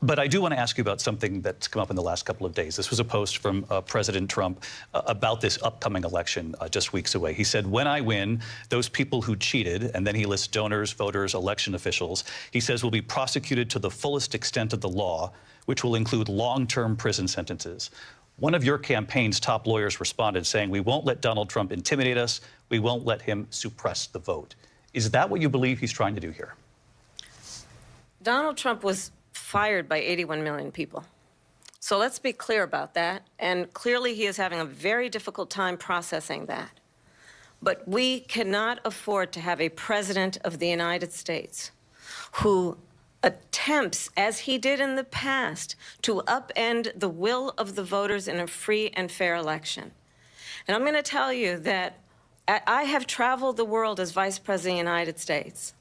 But I do want to ask you about something that's come up in the last couple of days. This was a post from President Trump about this upcoming election just weeks away. He said, when I win, those people who cheated, and then he lists donors, voters, election officials, he says will be prosecuted to the fullest extent of the law, which will include long-term prison sentences. One of your campaign's top lawyers responded saying, we won't let Donald Trump intimidate us. We won't let him suppress the vote. Is that what you believe he's trying to do here? Donald Trump was fired by 81 million people. So let's be clear about that. And clearly he is having a very difficult time processing that. But we cannot afford to have a president of the United States who attempts, as he did in the past, to upend the will of the voters in a free and fair election. And I'm going to tell you that I have traveled the world as Vice President of the United States,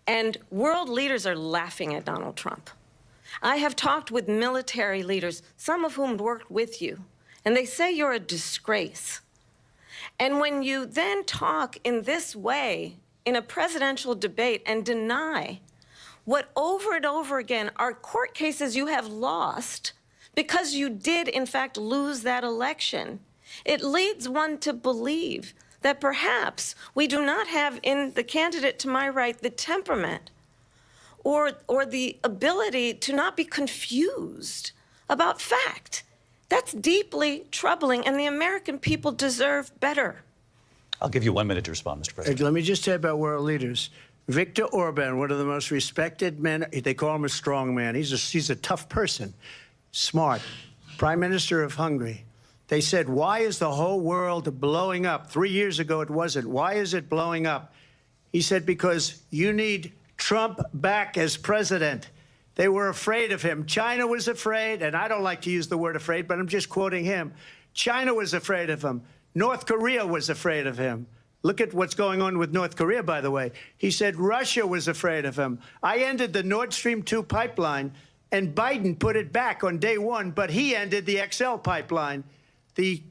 and world leaders are laughing at Donald Trump. I have talked with military leaders, some of whom worked with you, and they say you're a disgrace. And when you then talk in this way in a presidential debate and deny what over and over again are court cases you have lost because you did, in fact, lose that election, it leads one to believe that perhaps we do not have in the candidate to my right the temperament or the ability to not be confused about fact. That's deeply troubling, and the American people deserve better. I'll give you 1 minute to respond, Mr. President. Let me just say about world leaders. Viktor Orban, one of the most respected men, they call him a strong man. He's a tough person, smart, Prime Minister of Hungary. They said, why is the whole world blowing up? 3 years ago it wasn't. Why is it blowing up? He said, because you need Trump back as president. They were afraid of him. China was afraid, and I don't like to use the word afraid, but I'm just quoting him. China was afraid of him. North Korea was afraid of him. Look at what's going on with North Korea, by the way. He said Russia was afraid of him. I ended the Nord Stream 2 pipeline, and Biden put it back on day one, but he ended the XL pipeline. The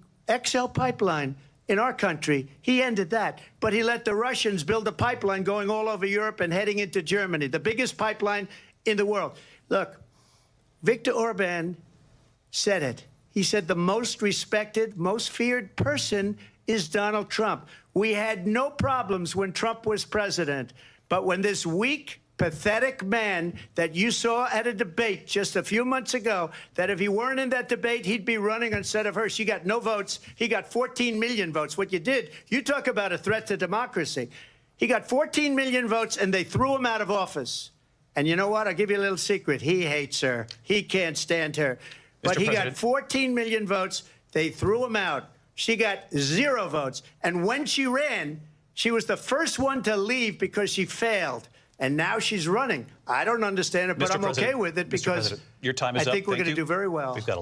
XL pipeline in our country, he ended that. But he let the Russians build a pipeline going all over Europe and heading into Germany, the biggest pipeline in the world. Look, Viktor Orban said it. He said the most respected, most feared person is Donald Trump. We had no problems when Trump was president, but when this weak, pathetic man that you saw at a debate just a few months ago, that if he weren't in that debate, he'd be running instead of her. She got no votes. He got 14 million votes. What you did, you talk about a threat to democracy. He got 14 million votes, and they threw him out of office. And you know what? I'll give you a little secret. He hates her. He can't stand her. But he got 14 million votes. They threw him out. She got 0 votes. And when she ran, she was the first one to leave because she failed. And now she's running. I don't understand it, but I'm okay with it because your time is up. I think we're going to do very well. We've got a lot.